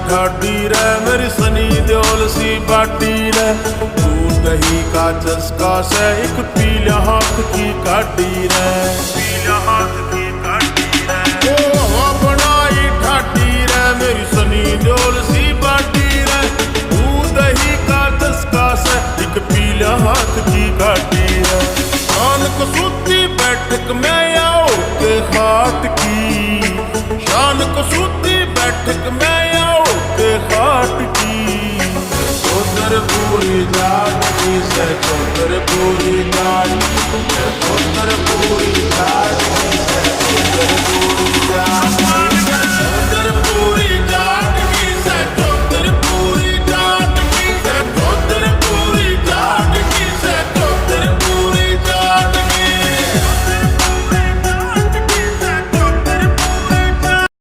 ठाडी रे मेरी सनी देओल सी बाटी रे। दूध दही का चस्का से एक पीला हाथ की काटी रे, पीला हाथ की काटी रे। ओ हो बनाई ठाडी रे मेरी सनी देओल सी बाटी रे। दूध दही का चस्का से एक पीला हाथ की काटी रे। शान कसूती बैठक में आओ के खाट की, शान कसूती बैठक में आओ के खाट की। चौधर पूरी जात की से चौधर